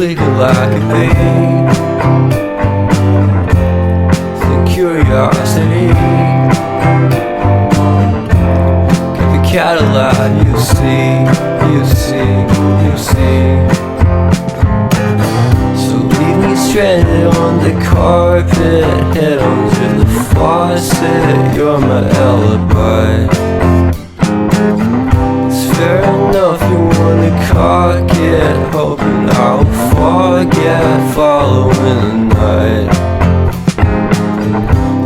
sleeping like a bee. The curiosity keep the cat alive. You see, you see, you see. So leave me stranded on the carpet, head onto the faucet. You're my alibi. It's fair enough you wanna cock it, hoping I'll forget following the night.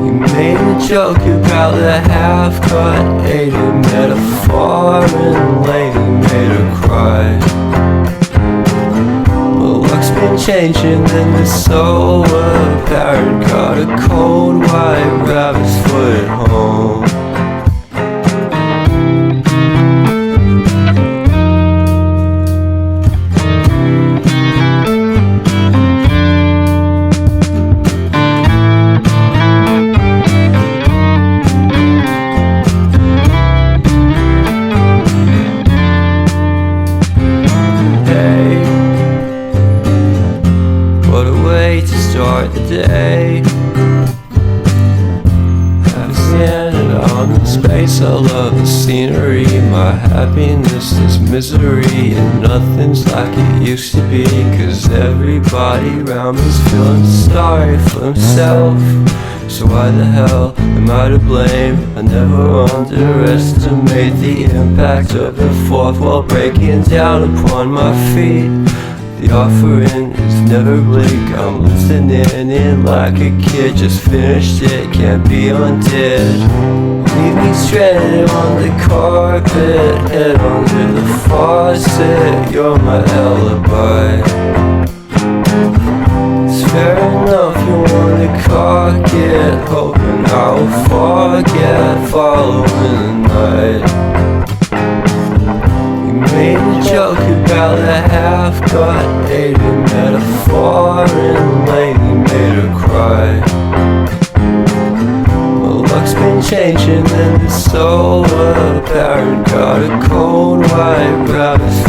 You made a joke about the half-cut, ate a metaphor and lady made her cry. Well, luck's been changing and it's so apparent. Got a cold white rabbit's foot at home. Start the day, I'm standing on the space. I love the scenery. My happiness is misery, and nothing's like it used to be. Cause everybody around me's feeling sorry for himself. So why the hell am I to blame? I never underestimate the impact of the fourth wall breaking down upon my feet. The offering is never bleak. I'm listening in like a kid. Just finished it, can't be undid. Leave me stranded on the carpet, head onto the faucet. You're my alibi. It's fair enough you wanna cock it, hoping I'll forget following the night. Made a joke about the half-cut, ate a metaphor and lady made her cry. Well, luck's been changing and it's so apparent. Got a cold white rabbit's